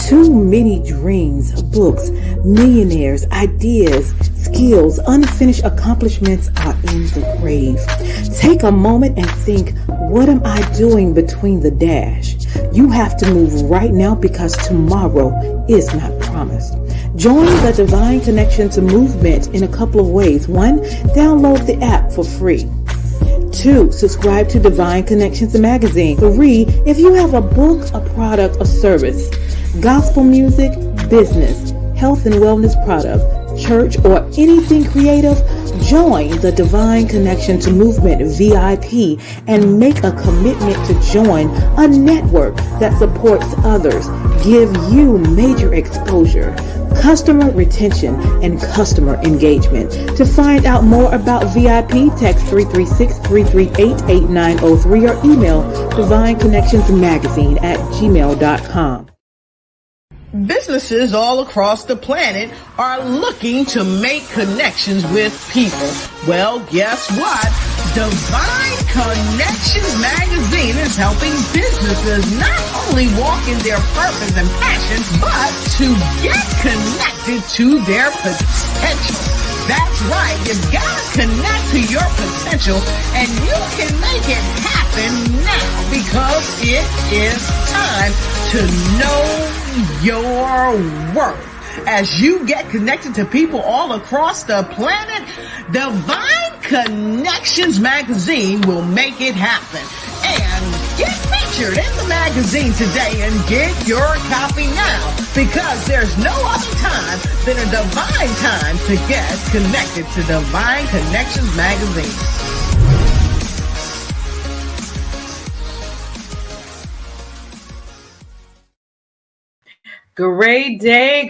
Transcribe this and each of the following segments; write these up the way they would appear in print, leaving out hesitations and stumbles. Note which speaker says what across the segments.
Speaker 1: Too many dreams, books, millionaires, ideas, skills, unfinished accomplishments are in the grave. Take a moment and think, what am I doing between the dash? You have to move right now because tomorrow is not promised. Join the Divine Connections movement in a couple of ways. 1, download the app for free. 2, subscribe to Divine Connections magazine. 3, if you have a book, a product, a service, gospel music, business, health and wellness product, church, or anything creative, join the Divine Connections Movement VIP and make a commitment to join a network that supports others, give you major exposure, customer retention, and customer engagement. To find out more about VIP, text 336-338-8903 or email divineconnectionsmagazine@gmail.com.
Speaker 2: Businesses all across the planet are looking to make connections with people. Well, guess what? Divine Connections magazine is helping businesses not only walk in their purpose and passion, but to get connected to their potential. That's right. You've got to connect to your potential, and you can make it happen now because it is time to know your worth. As you get connected to people all across the planet, Divine Connections magazine will make it happen. And get featured in the magazine today and get your copy now, because there's no other time than a divine time to get connected to Divine Connections magazine.
Speaker 3: Great day,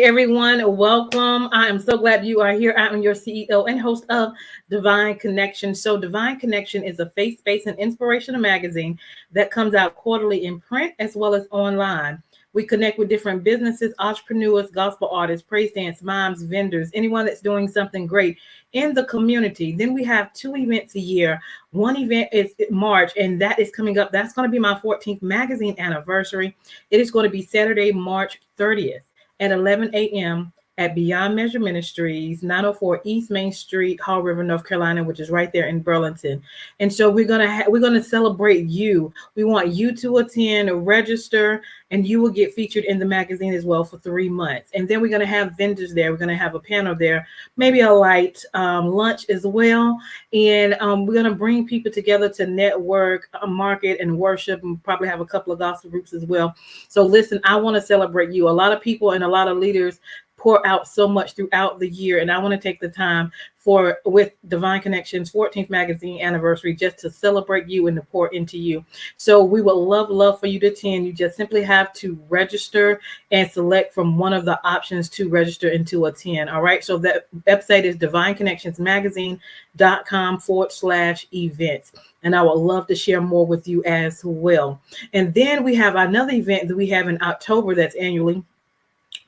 Speaker 3: everyone. Welcome. I am so glad you are here. I am your CEO and host of Divine Connection. So Divine Connection is a faith-based and inspirational magazine that comes out quarterly in print as well as online. We connect with different businesses, entrepreneurs, gospel artists, praise dance, moms, vendors, anyone that's doing something great in the community. Then we have 2 events a year. One event is March, and that is coming up. That's going to be my 14th magazine anniversary. It is going to be Saturday, March 30th at 11 a.m. at Beyond Measure Ministries, 904 East Main Street, Haw River, North Carolina, which is right there in Burlington. And so we're gonna celebrate you. We want you to attend, register, and you will get featured in the magazine as well for 3 months. And then we're gonna have vendors there. We're gonna have a panel there, maybe a light lunch as well. And we're gonna bring people together to network, market, and worship, and probably have a couple of gospel groups as well. So listen, I want to celebrate you. A lot of people and a lot of leaders pour out so much throughout the year, and I want to take the time with Divine Connections 14th magazine anniversary just to celebrate you and to pour into you. So we would love for you to attend. You just simply have to register and select from one of the options to register and to attend. All right, so that website is divineconnectionsmagazine.com/events, and I would love to share more with you as well. And then we have another event that we have in October that's annually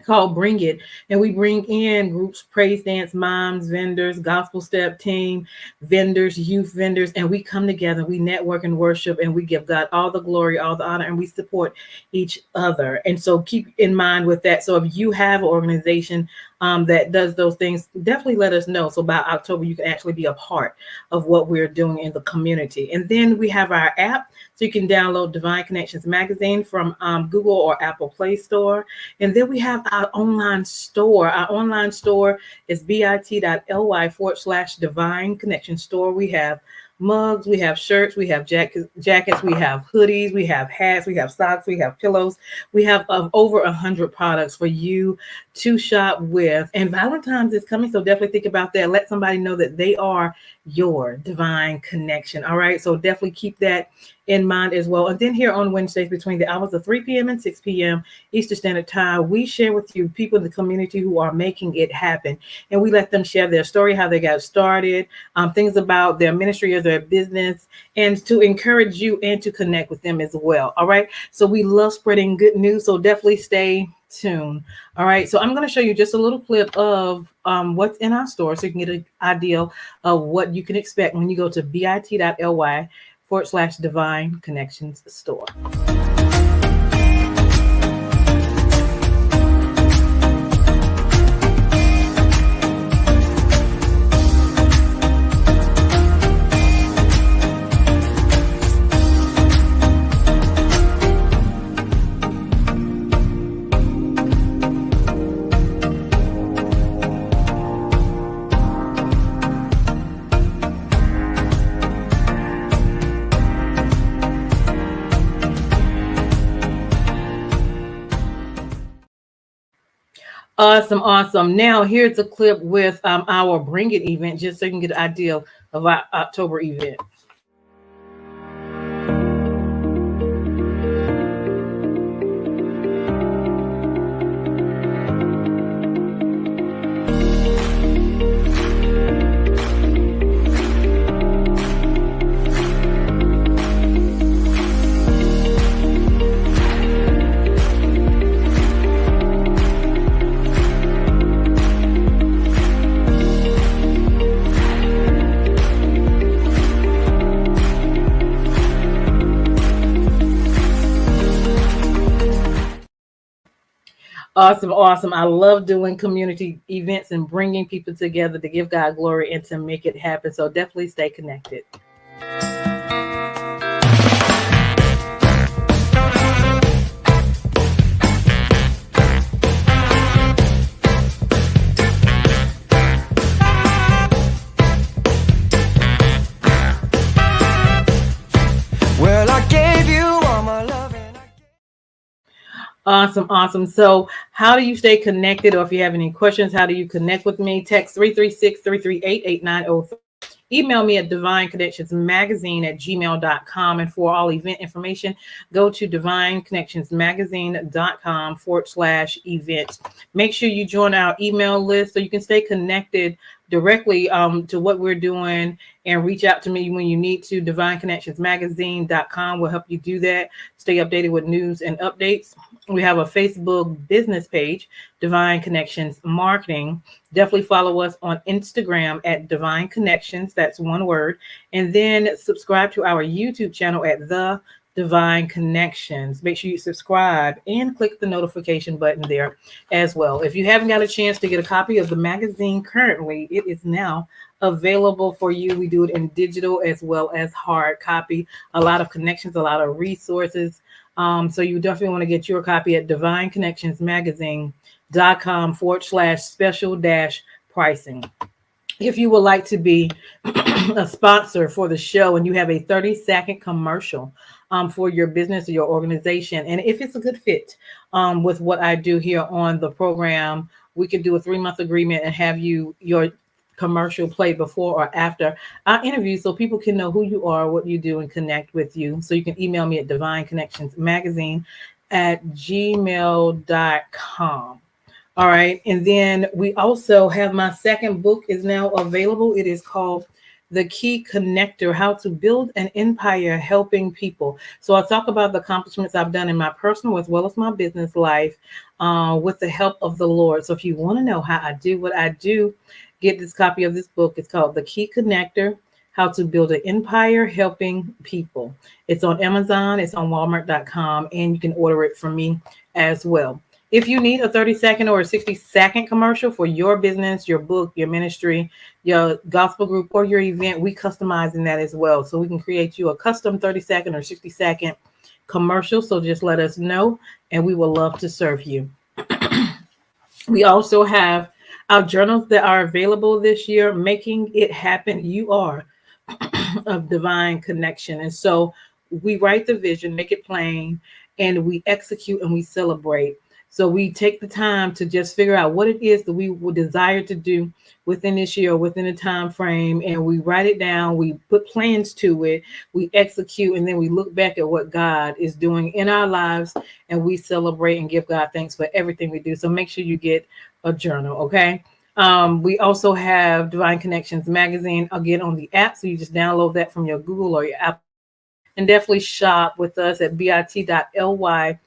Speaker 3: called Bring It, and we bring in groups, praise dance, moms, vendors, gospel step team, vendors, youth vendors, and we come together, we network and worship, and we give God all the glory, all the honor, and we support each other. And so keep in mind with that. So if you have an organization that does those things, definitely let us know. So by October, you can actually be a part of what we're doing in the community. And then we have our app, so you can download Divine Connections magazine from Google or Apple Play Store. And then we have our online store. Our online store is bit.ly/Divine Connection Store. We have mugs, we have shirts, we have jackets, we have hoodies, we have hats, we have socks, we have pillows. We have over 100 products for you to shop with. And Valentine's is coming, so definitely think about that. Let somebody know that they are your divine connection. All right, so definitely keep that in mind as well. And then here on Wednesdays between the hours of 3 p.m. and 6 p.m. Eastern Standard Time, we share with you people in the community who are making it happen. And we let them share their story, how they got started, things about their ministry or their business, and to encourage you and to connect with them as well. All right. So we love spreading good news. So definitely stay tuned. All right. So I'm going to show you just a little clip of what's in our store so you can get an idea of what you can expect when you go to bit.ly/Divine Connections Store. Awesome, awesome. Now here's a clip with our Bring It event, just so you can get an idea of our October event. Awesome, awesome. I love doing community events and bringing people together to give God glory and to make it happen. So definitely stay connected.
Speaker 4: Well, I gave you all my love and
Speaker 3: Awesome, awesome. So how do you stay connected? Or if you have any questions, how do you connect with me? Text 336-338-8903. Email me at divineconnectionsmagazine@gmail.com. And for all event information, go to divineconnectionsmagazine.com/events. Make sure you join our email list so you can stay connected directly to what we're doing, and reach out to me when you need to. divineconnectionsmagazine.com will help you do that. Stay updated with news and updates. We have a Facebook business page, Divine Connections Marketing. Definitely follow us on Instagram at Divine Connections. That's one word. And then subscribe to our YouTube channel at The Divine Connections. Make sure you subscribe and click the notification button there as well. If you haven't got a chance to get a copy of the magazine currently, it is now available for you. We do it in digital as well as hard copy. A lot of connections, a lot of resources. So you definitely want to get your copy at divineconnectionsmagazine.com/special-pricing. If you would like to be a sponsor for the show and you have a 30-second commercial for your business or your organization, and if it's a good fit with what I do here on the program, we can do a 3-month agreement and have your commercial play before or after our interview so people can know who you are, what you do, and connect with you. So you can email me at divineconnectionsmagazine@gmail.com. All right. And then we also have my second book is now available. It is called The Key Connector, How to Build an Empire Helping People. So I'll talk about the accomplishments I've done in my personal as well as my business life with the help of the Lord. So if you want to know how I do what I do, get this copy of this book. It's called The Key Connector, How to Build an Empire Helping People. It's on Amazon, it's on Walmart.com, and you can order it from me as well. If you need a 30-second or a 60-second commercial for your business, your book, your ministry, your gospel group, or your event, we customize in that as well. So we can create you a custom 30-second or 60-second commercial. So just let us know, and we will love to serve you. We also have our journals that are available this year, Making It Happen. You are of Divine Connection. And so we write the vision, make it plain, and we execute and we celebrate. So we take the time to just figure out what it is that we would desire to do within this year, within a time frame, and we write it down, we put plans to it, we execute, and then we look back at what God is doing in our lives, and we celebrate and give God thanks for everything we do. So make sure you get a journal, okay? We also have Divine Connections Magazine, again, on the app. So you just download that from your Google or your Apple. And definitely shop with us at bit.ly/Divine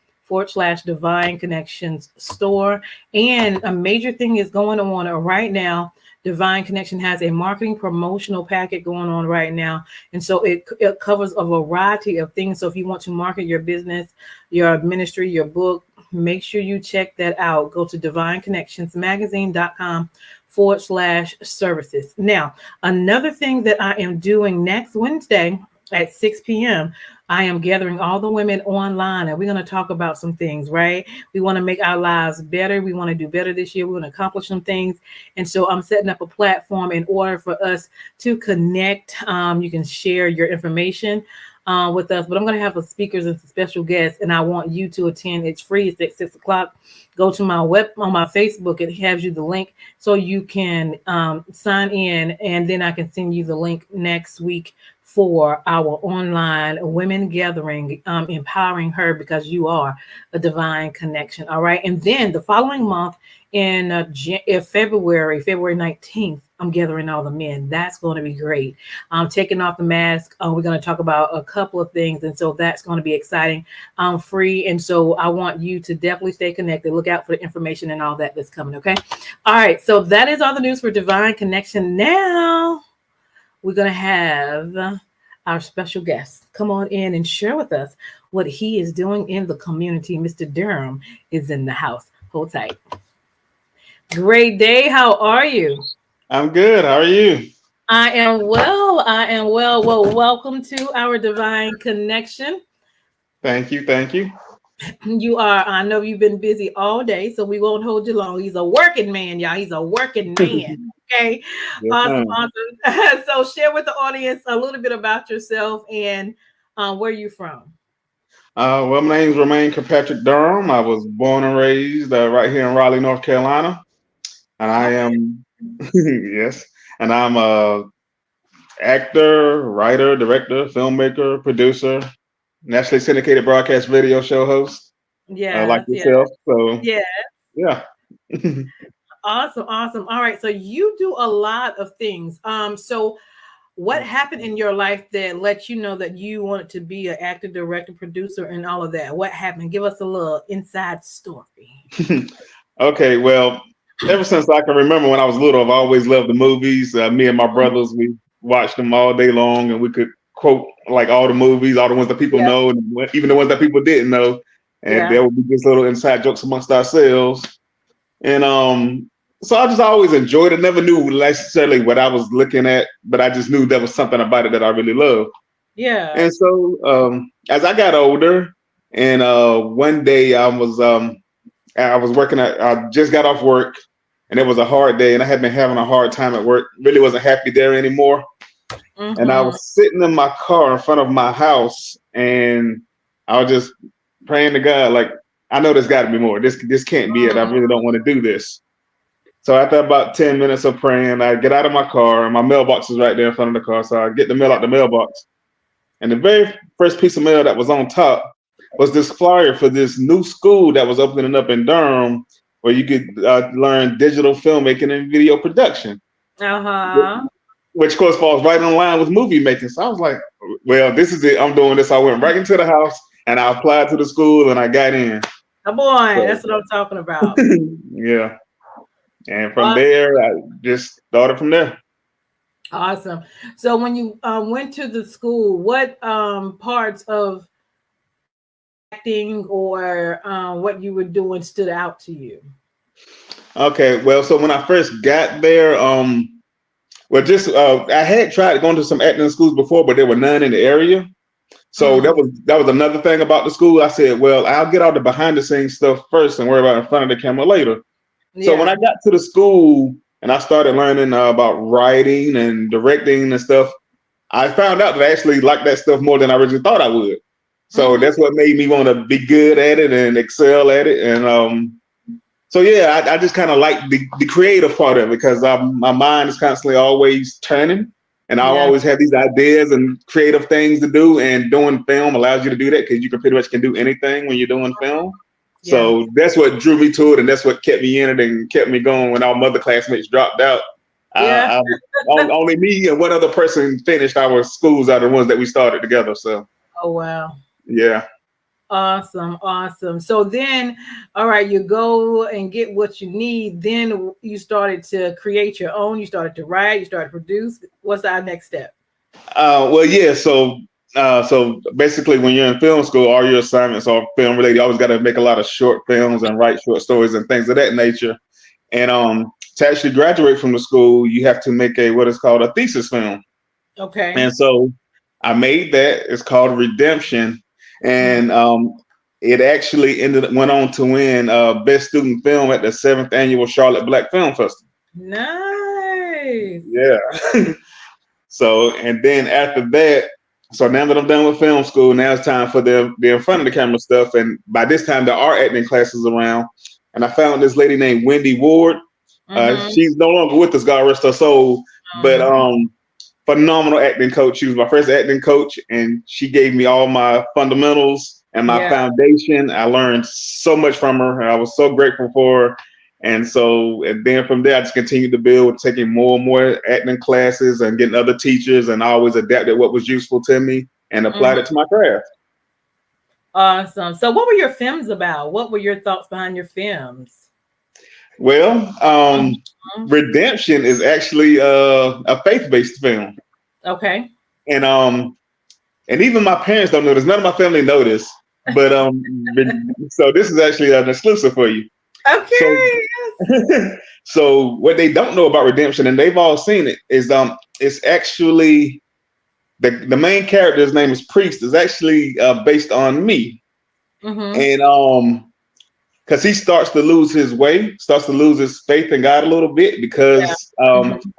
Speaker 3: Connections store. And a major thing is going on right now. Divine Connection has a marketing promotional packet going on right now. And so it covers a variety of things. So if you want to market your business, your ministry, your book, make sure you check that out. Go to divineconnectionsmagazine.com/services. Now, another thing that I am doing next Wednesday at 6 p.m., I am gathering all the women online, and we're going to talk about some things, right? We want to make our lives better. We want to do better this year. We want to accomplish some things. And so I'm setting up a platform in order for us to connect. You can share your information with us. But I'm going to have some speakers and some special guests, and I want you to attend. It's free. It's at 6 o'clock. Go to my web on my Facebook. It has you the link so you can sign in, and then I can send you the link next week for our online women gathering, empowering her because you are a divine connection. All right. And then the following month in February 19th, I'm gathering all the men. That's going to be great. I'm taking off the mask. We're going to talk about a couple of things. And so that's going to be exciting. Free. And so I want you to definitely stay connected. Look out for the information and all that that's coming. Okay. All right. So that is all the news for Divine Connection. Now we're going to have our special guest come on in and share with us what he is doing in the community. Mr. Durham is in the house. Hold tight. Great day. How are you?
Speaker 5: I'm good. How are you?
Speaker 3: I am well. I am well. Well, welcome to our Divine Connection.
Speaker 5: Thank you. Thank you.
Speaker 3: You are, I know you've been busy all day, so we won't hold you long. He's a working man, y'all. He's a working man. Okay.
Speaker 5: Yes,
Speaker 3: Awesome.
Speaker 5: ma'am.
Speaker 3: Awesome. So share with the audience a little bit about yourself and where you're from.
Speaker 5: Well, my name is Romaine Kirkpatrick Durham. I was born and raised right here in Raleigh, North Carolina. And I am, yes, and I'm a actor, writer, director, filmmaker, producer, nationally syndicated broadcast video show host, like yourself. So, yeah.
Speaker 3: Awesome. Awesome. All right. So you do a lot of things. So what happened in your life that let you know that you wanted to be an actor, director, producer, and all of that? What happened? Give us a little inside story.
Speaker 5: Okay. Well, ever since I can remember when I was little, I've always loved the movies. Me and my brothers, we watched them all day long, and we could quote like all the movies, all the ones that people know, and even the ones that people didn't know. And there would be just little inside jokes amongst ourselves. And so I just always enjoyed it. Never knew necessarily what I was looking at, but I just knew there was something about it that I really loved.
Speaker 3: Yeah.
Speaker 5: And so as I got older, and one day I was working I just got off work, and it was a hard day, and I had been having a hard time at work. Really wasn't happy there anymore. Mm-hmm. And I was sitting in my car in front of my house, and I was just praying to God, like, I know there's got to be more. This can't be it. I really don't want to do this. So after about 10 minutes of praying, I get out of my car, and my mailbox is right there in front of the car. So I get the mail out the mailbox, and the very first piece of mail that was on top was this flyer for this new school that was opening up in Durham, where you could learn digital filmmaking and video production. Which, of course, falls right in line with movie making. So I was like, well, this is it. I'm doing this. I went right into the house, and I applied to the school, and I got in.
Speaker 3: Oh, boy, so, that's what I'm talking about.
Speaker 5: Yeah. And from there, I just started from there.
Speaker 3: Awesome. So when you went to the school, what parts of acting or what you were doing stood out to you?
Speaker 5: Okay, well, so when I first got there, I had tried going to some acting schools before, but there were none in the area. So that was another thing about the school. I said, well, I'll get all the behind the scenes stuff first and worry about in front of the camera later. Yeah. So when I got to the school and I started learning about writing and directing and stuff, I found out that I actually liked that stuff more than I originally thought I would. So that's what made me want to be good at it and excel at it. And so, yeah, I just kind of like the creative part of it, because my mind is constantly always turning, and I always have these ideas and creative things to do. And doing film allows you to do that, because you can pretty much do anything when you're doing film. Yeah. So that's what drew me to it, and that's what kept me in it and kept me going when all my other classmates dropped out. Yeah. Only me and one other person finished our schools are the ones that we started together. So.
Speaker 3: Oh, wow.
Speaker 5: Yeah.
Speaker 3: Awesome. Awesome. So then, all right, you go and get what you need. Then you started to create your own. You started to write. You started to produce. What's our next step?
Speaker 5: Well, yeah. So basically, when you're in film school, all your assignments are film related. You always got to make a lot of short films and write short stories and things of that nature. And to actually graduate from the school, you have to make what is called a thesis film.
Speaker 3: Okay.
Speaker 5: And so I made that. It's called Redemption. And it actually went on to win Best Student Film at the 7th Annual Charlotte Black Film Festival.
Speaker 3: Nice.
Speaker 5: Yeah. So, and then after that, So now that I'm done with film school, now it's time for the in front of the camera stuff. And by this time, there are acting classes around. And I found this lady named Wendy Ward. She's no longer with us, God rest her soul. But phenomenal acting coach. She was my first acting coach, and she gave me all my fundamentals and my foundation. I learned so much from her. I was so grateful for her. And then from there, I just continued to build, taking more and more acting classes and getting other teachers, and I always adapted what was useful to me and applied it to my craft.
Speaker 3: Awesome. So what were your films about? What were your thoughts behind your films?
Speaker 5: Well, Redemption is actually a faith-based film. Okay. And even my parents don't know this. None of my family know this. But so this is actually an exclusive for you.
Speaker 3: Okay.
Speaker 5: So what they don't know about Redemption, and they've all seen it, is it's actually the main character's name is Priest, is actually based on me. And because he starts to lose his way, starts to lose his faith in God a little bit because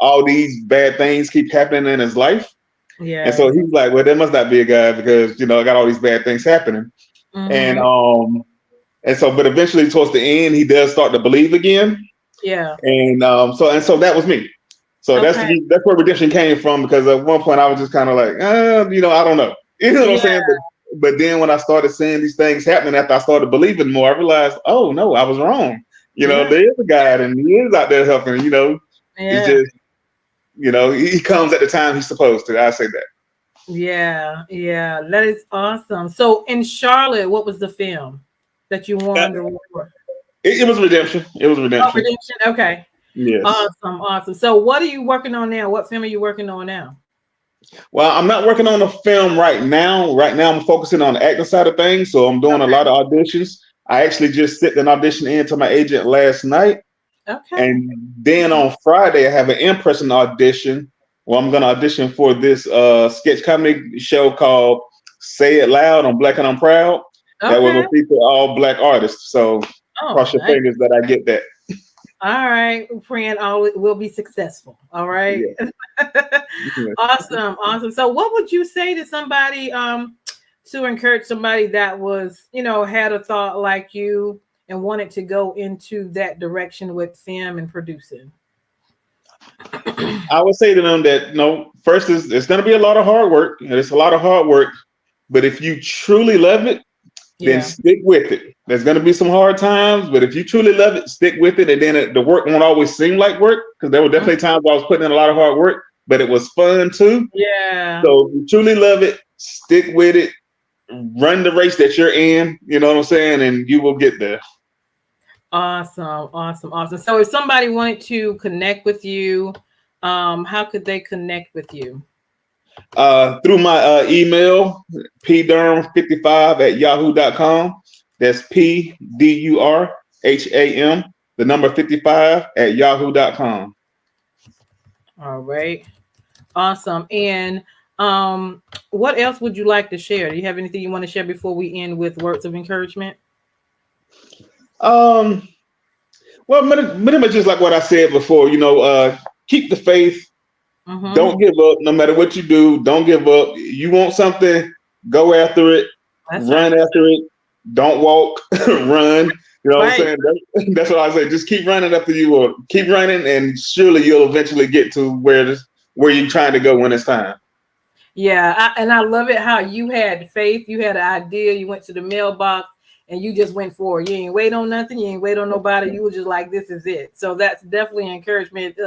Speaker 5: all these bad things keep happening in his life. Yeah. And so he's like, well, there must not be a God because, I got all these bad things happening. And so, but eventually towards the end, he does start to believe again. Yeah. And so that was me. So that's where Redemption came from, because at one point I was just kind of like, I don't know. You know what I'm saying? But then when I started seeing these things happening after I started believing more, I realized, oh no, I was wrong. There is a God and he is out there helping, It's just, he comes at the time he's supposed to. I say that.
Speaker 3: Yeah. That is awesome. So in Charlotte, what was the film that you wanted to work?
Speaker 5: It was Redemption. It was Redemption.
Speaker 3: Oh, Redemption. Okay. Yes. Awesome. So what are you working on now? What film are you working on now?
Speaker 5: Well, I'm not working on a film right now. Right now, I'm focusing on the acting side of things. So I'm doing a lot of auditions. I actually just sent an audition in to my agent last night. Okay. And then on Friday, I have an in-person audition. Well, I'm going to audition for this sketch comedy show called Say It Loud on Black and I'm Proud. Okay. That will feature all Black artists. So cross your fingers that I get that.
Speaker 3: All right, praying all will be successful. All right. Yeah. Awesome. So what would you say to somebody to encourage somebody that was, had a thought like you and wanted to go into that direction with film and producing?
Speaker 5: I would say to them that, first it's going to be a lot of hard work. And it's a lot of hard work. But if you truly love it, then stick with it. There's going to be some hard times, but if you truly love it, stick with it. And then the work won't always seem like work, because there were definitely times where I was putting in a lot of hard work, but it was fun too. Yeah. So if you truly love it, stick with it, run the race that you're in, you know what I'm saying? And you will get there.
Speaker 3: Awesome. So if somebody wanted to connect with you, how could they connect with you?
Speaker 5: Through my email, pdurham55@yahoo.com. That's PDURHAM, the number 55 at yahoo.com.
Speaker 3: All right. Awesome. And what else would you like to share? Do you have anything you want to share before we end with words of encouragement?
Speaker 5: Well, pretty much just like what I said before, keep the faith. Don't give up. No matter what you do, don't give up. You want something, go after it. Run after it. Don't walk, run. You know what I'm saying? That's what I say. Just keep running after you, or keep running, and surely you'll eventually get to where you're trying to go when it's time.
Speaker 3: Yeah, and I love it how you had faith. You had an idea. You went to the mailbox and you just went forward. You ain't wait on nothing. You ain't wait on nobody. You were just like, this is it. So that's definitely an encouragement.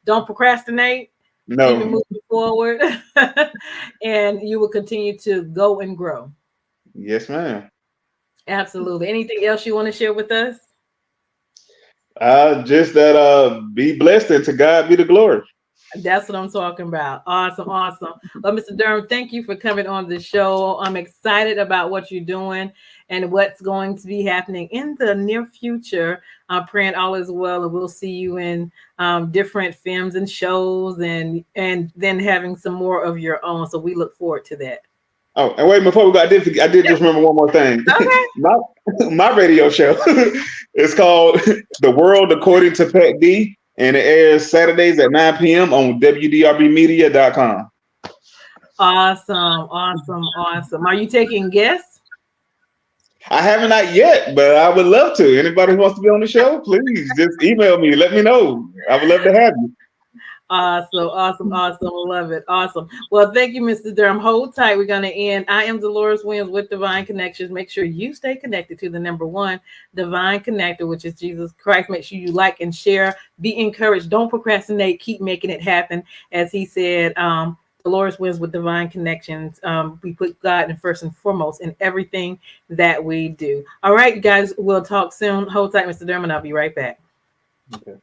Speaker 3: Don't procrastinate. No. Keep it moving forward, and you will continue to go and grow.
Speaker 5: Yes, ma'am.
Speaker 3: Absolutely. Anything else you want to share with us?
Speaker 5: Just that be blessed, and to God be the glory.
Speaker 3: That's what I'm talking about. Awesome. Well, Mr. Durham, thank you for coming on the show. I'm excited about what you're doing and what's going to be happening in the near future. I'm praying all is well, and we'll see you in different films and shows, and then having some more of your own. So we look forward to that.
Speaker 5: Oh, and wait, before we go, I did just remember one more thing. Okay. my radio show is called The World According to Pat D, and it airs Saturdays at 9 p.m. on WDRBmedia.com.
Speaker 3: Awesome. Are you taking guests?
Speaker 5: I haven't not yet, but I would love to. Anybody who wants to be on the show, please just email me. Let me know. I would love to have you.
Speaker 3: Awesome. Love it. Awesome. Well, thank you, Mr. Durham. Hold tight. We're going to end. I am Deloris Williams with Divine Connections. Make sure you stay connected to the number one divine connector, which is Jesus Christ. Make sure you like and share. Be encouraged. Don't procrastinate. Keep making it happen. As he said, Deloris wins with Divine Connections. We put God in first and foremost in everything that we do. All right, you guys, we'll talk soon. Hold tight, Mr. Durham, and I'll be right back.
Speaker 5: Okay.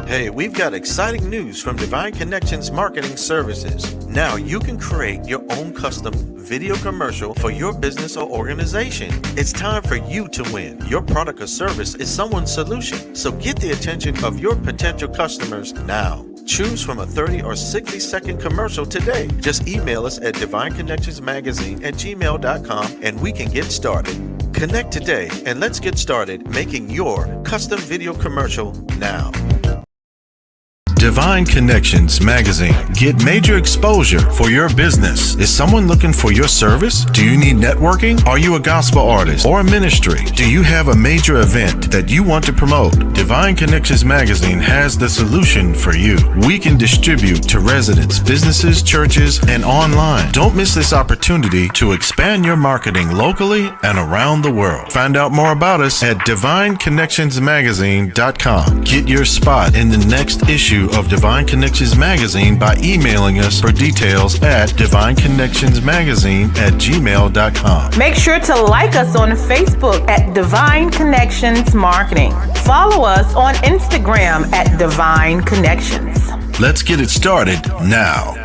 Speaker 6: Hey, we've got exciting news from Divine Connections Marketing Services. Now you can create your own custom video commercial for your business or organization. It's time for you to win. Your product or service is someone's solution. So get the attention of your potential customers now. Choose from a 30 or 60-second commercial today. Just email us at divineconnectionsmagazine@gmail.com and we can get started. Connect today and let's get started making your custom video commercial now. Divine Connections Magazine. Get major exposure for your business. Is someone looking for your service? Do you need networking? Are you a gospel artist or a ministry? Do you have a major event that you want to promote? Divine Connections Magazine has the solution for you. We can distribute to residents, businesses, churches, and online. Don't miss this opportunity to expand your marketing locally and around the world. Find out more about us at divineconnectionsmagazine.com. Get your spot in the next issue of Divine Connections Magazine by emailing us for details at divineconnectionsmagazine@gmail.com.
Speaker 3: Make sure to like us on Facebook at Divine Connections Marketing. Follow us on Instagram at Divine Connections.
Speaker 6: Let's get it started now.